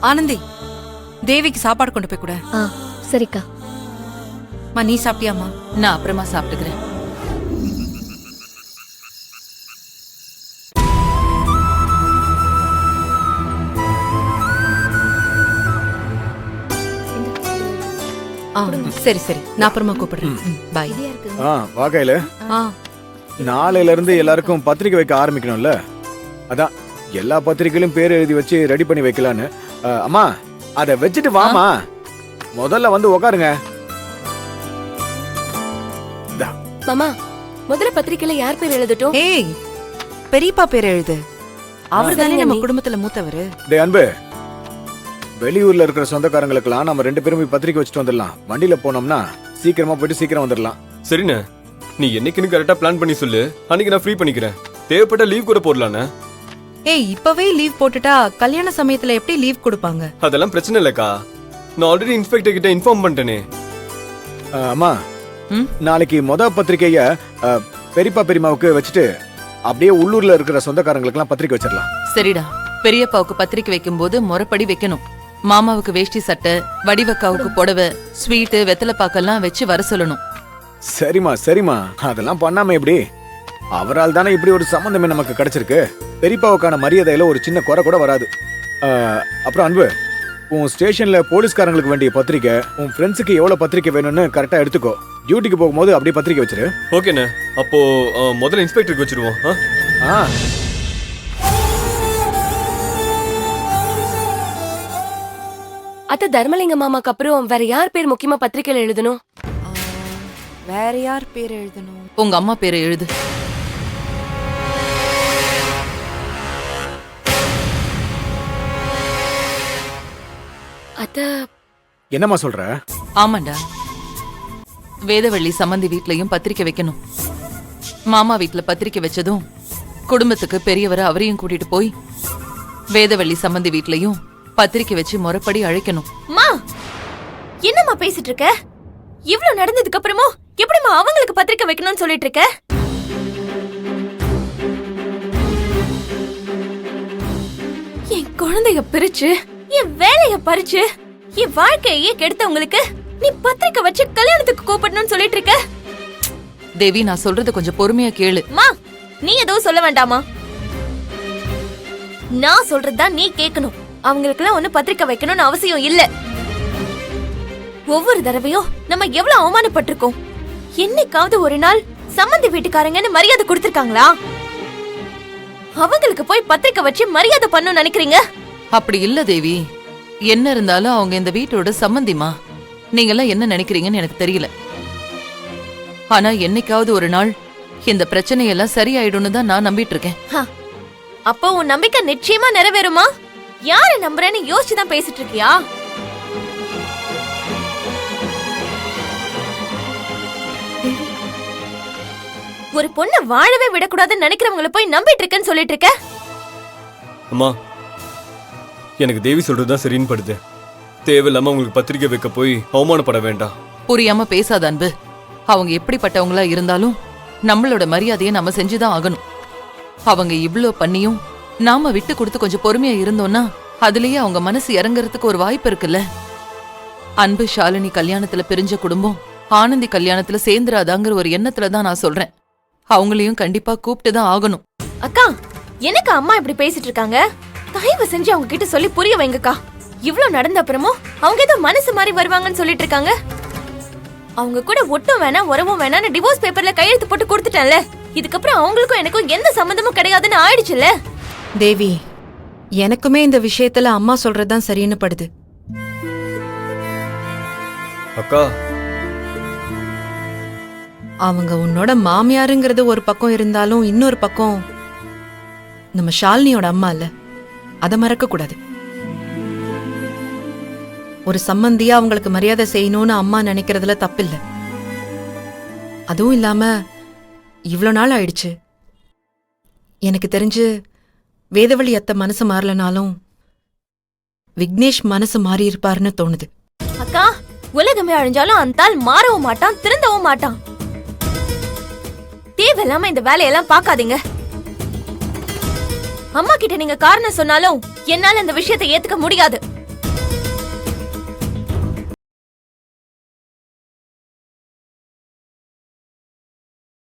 ஆனந்தி, தேவிக்கு சாப்பாடு கொண்டு போய் கூட. சரிக்கா. நீ சாப்பிட்டியாமா? நான் அப்புறமா சாப்பிட்டுக்கிறேன். சரி சரி, நான் அப்புறமா கூப்பிடுறேன். பாய். வா கையில. நாளையில இருந்து எல்லாருக்கும் பத்திரிக்கை வைக்க ஆரம்பிக்கணும்ல, அதான் எல்லா பத்திரிக்கையிலும் பேர் எழுதி வச்சு ரெடி பண்ணி வைக்கலான்னு. அம்மா அத வச்சுட்டு வாமா, முதல்ல வந்து உட்காருங்க. மாமா, முதல்ல பத்திரிக்கையில யார் பேர் எழுதட்டும்? ஏய், பெரியப்பா பேர் எழுது. அவர் தானே நம்ம குடும்பத்துல மூத்தவரு. டேய் அன்பு, வெளியூர்ல இருக்கிற சொந்தக்காரங்களுக்கெல்லாம் நம்ம 2 பேரும் போய் பத்திரிக்கை வச்சுட்டு வந்துடலாம். வண்டியில போனோம்னா சீக்கிரமா போயிட்டு சீக்கிரம் வந்துடலாம். சரிண்ணே, நீ என்னைக்குன்னு கரெக்டா பிளான் பண்ணி சொல்லு. அன்னைக்கு நான் ஃப்ரீ பண்ணிக்கிறேன். தேவைப்பட்ட லீவ் கூட போடலாண்ணே. ஏய், இப்பவே லீவ் போட்டுட்டா கல்யாண சமயத்துல எப்படி லீவ் கொடுப்பாங்க? அதெல்லாம் பிரச்சனை இல்லக்கா, நான் ஆல்ரெடி இன்ஸ்பெக்டர் கிட்ட இன்ஃபார்ம் பண்ணிட்டேனே. அம்மா, நாளைக்கு பத்திரிக்கைய பெரியப்பா பெரியமாவுக்கு வச்சுட்டு அப்படியே உள்ளூர்ல இருக்கிற சொந்தக்காரங்களுக்கெல்லாம் பத்திரிக்கை வச்சிடலாம். சரிடா, பெரியப்பாவுக்கு பத்திரிக்கை வைக்கும் போது முறைப்படி வைக்கணும். மாமாவுக்கு வேஷ்டி சட்டை, வடிவக்காவுக்கு புடவை, ஸ்வீட்டு, வெத்தலை பாக்கெல்லாம் வச்சு வர சொல்லணும். சரிமா சரிமா, அதெல்லாம் பண்ணாம எப்படி? அவரால் தானே இப்படி ஒரு சம்பந்தமே நமக்கு கிடைச்சிருக்கு. பெரியப்பாவுக்கான மரியாதையில ஒரு சின்ன குறை கூட வராது. அப்புறம் அன்பு, உன் ஸ்டேஷன்ல போலீஸ்காரங்களுக்கு வேண்டிய பத்திரிக்கை, உன் ஃப்ரெண்ட்ஸுக்கு எவ்வளவு பத்திரிக்கை வேணும்னு கரெக்டா எடுத்துக்கோ. டியூட்டிக்கு போகும்போது அப்படியே பத்திரிக்கை வச்சிரு. ஓகேண்ணே, அப்போ முதல்ல இன்ஸ்பெக்டருக்கு வச்சிருவோம். அத்த தர்மலிங்க மாமாக்கு அப்புறம் வேற யார் பேர் முக்கியமா பத்திரிக்கையில எழுதணும்? வேற யார் பேர் எழுதணும்? உங்க அம்மா பேரை எழுது. அத்த என்னம்மா சொல்ற? ஆமாண்டா, வேதவள்ளி சம்பந்தி வீட்லயும் பத்திரிக்கை வைக்கணும். மாமா வீட்ல பத்திரிக்கை வச்சதும் குடும்பத்துக்கு பெரியவரை அவரையும் கூட்டிட்டு போய் வேதவள்ளி சம்பந்தி வீட்லயும் பத்திரிக்கை வச்சு முறைப்படி அழைக்கணும். மா, என்னம்மா பேசிட்டு இருக்க? இவ்ளோ நடந்ததுக்கு அப்புறமா எப்படிமா அவங்களுக்கு பத்திரிக்கை வைக்கணும்னு சொல்லிட்டு இருக்க? என் குழந்தைய பிரிச்சு, என் வேலைய பறிச்சு, என் வாழ்க்கையே கெடுத்தவங்களுக்கு நீ பத்திரிக்கை வச்சு கல்யாணத்துக்கு கூப்பிடணும்னு சொல்லிட்டு இருக்க? தேவி, நான் சொல்றது கொஞ்சம் பொறுமையா கேளு. மா, நீ எதுவும் சொல்ல வேண்டாமா? நான் சொல்றதுதான் நீ கேட்கணும். அவங்களுக்கெல்லாம் ஒண்ணு பத்திரிக்கை வைக்கணும்னு அவசியம் இல்ல. ஒவ்வொரு தடவையும் நம்ம எவ்வளவு அவமானப்பட்டிருக்கோம். என்னைக்காவது ஒரு நாள் சம்பந்தி வீட்டுக்காரங்கன்னு மரியாதை கொடுத்திருக்காங்களா? அவங்களுக்கு போய் பத்திரிக்கை வச்சு மரியாதை பண்ணணும்னு நினைக்கிறீங்க? அப்படி இல்ல தேவி, என்ன இருந்தாலும் அவங்க இந்த வீட்டோட சம்பந்திமா. நீங்கெல்லாம் என்ன நினைக்கிறீங்கன்னு எனக்கு தெரியல. ஆனா என்னைக்காவது ஒரு நாள் இந்த பிரச்சனையெல்லாம் சரியாயிடும்னு தான் நான் நம்பிட்டு இருக்கேன். அப்போ உன் நம்பிக்கை நிச்சயமா நிறைவேறுமா? யார நம்புறேன்னு யோசிச்சுதான் பேசிட்டு இருக்கியா? ஒரு பொண்ண வாழவே விடக்கூடாதுன்னு நினைக்கிறவங்களை போய் நம்பிட்டு இருக்கேன்னு சொல்லிட்டு இருக்க? அம்மா, எனக்கு தேவி சொல்றதுதான் சரின்னு படுது. தேவையில்லாம உங்களுக்கு பத்திரிக்கை வைக்க போய் அவமானப்பட வேண்டாம். புரியாம பேசாத அன்பு. அவங்க எப்படிப்பட்டவங்களா இருந்தாலும் நம்மளோட மரியாதையை நம்ம செஞ்சுதான் ஆகணும். அவங்க இவ்ளோ பண்ணியும் நாம விட்டு கொடுத்து கொஞ்சம் பொறுமையா இருந்தோம்னா அதுலயே அவங்க மனசு இறங்கறதுக்கு ஒரு வாய்ப்பு இருக்குல்ல. அன்பு ஷாலினி கல்யாணத்துல பிரிஞ்ச குடும்பம் ஆனந்தி கல்யாணத்துல சேர்ந்துராதாங்கிற ஒரு எண்ணத்துலதான் நான் சொல்றேன். அவங்களையும் கண்டிப்பா கூப்பிட்டு தான் ஆகணும். அக்கா, எனக்கு அம்மா இப்படி பேசிட்டு இருக்காங்க. தயவு செஞ்சு அவங்க கிட்ட சொல்லி புரிய வைங்கக்கா. இவ்ளோ நடந்த அப்புறமும் அவங்க ஏதோ மனசு மாறி வருவாங்கன்னு சொல்லிட்டு இருக்காங்க. அவங்க கூட ஒட்டும் வேணாம் உறவும் வேணாம்னு டிவோர்ஸ் பேப்பர்ல கையெழுத்து போட்டு கொடுத்துட்டேன்ல. இதுக்கப்புறம் அவங்களுக்கும் எனக்கும் எந்த சம்பந்தமும் கிடையாதுன்னு ஆயிடுச்சுல்ல. தேவி, எனக்குமே இந்த விஷயத்துல அம்மா சொல்றதுதான் சரின்னு படுது. அக்கா, அவங்க உன்னோட மாமியாருங்கிறது ஒரு பக்கம் இருந்தாலும் இன்னொரு பக்கம் நம்ம ஷாலினியோட அம்மா இல்ல, அத மறக்க கூடாது. ஒரு சம்பந்தியா அவங்களுக்கு மரியாதை செய்யணும்னு அம்மா நினைக்கிறதுல தப்பில்ல. அதுவும் இல்லாம இவ்வளவு நாள் ஆயிடுச்சு. எனக்கு தெரிஞ்சு வேதவழி அத்தை மனசு மாறலனாலும் விக்னேஷ் மனசு மாறி இருப்பாருன்னு தோணுது. அக்கா, உலகமே அழிஞ்சாலும் அந்த ஆள் மாறவும் மாட்டான், திருந்தவும் மாட்டான். தேவையில்லாம இந்த வேலையெல்லாம் பாக்காதீங்க. அம்மா கிட்ட நீங்க காரணம் சொன்னாலும் என்னால இந்த விஷயத்தை ஏத்துக்க முடியாது.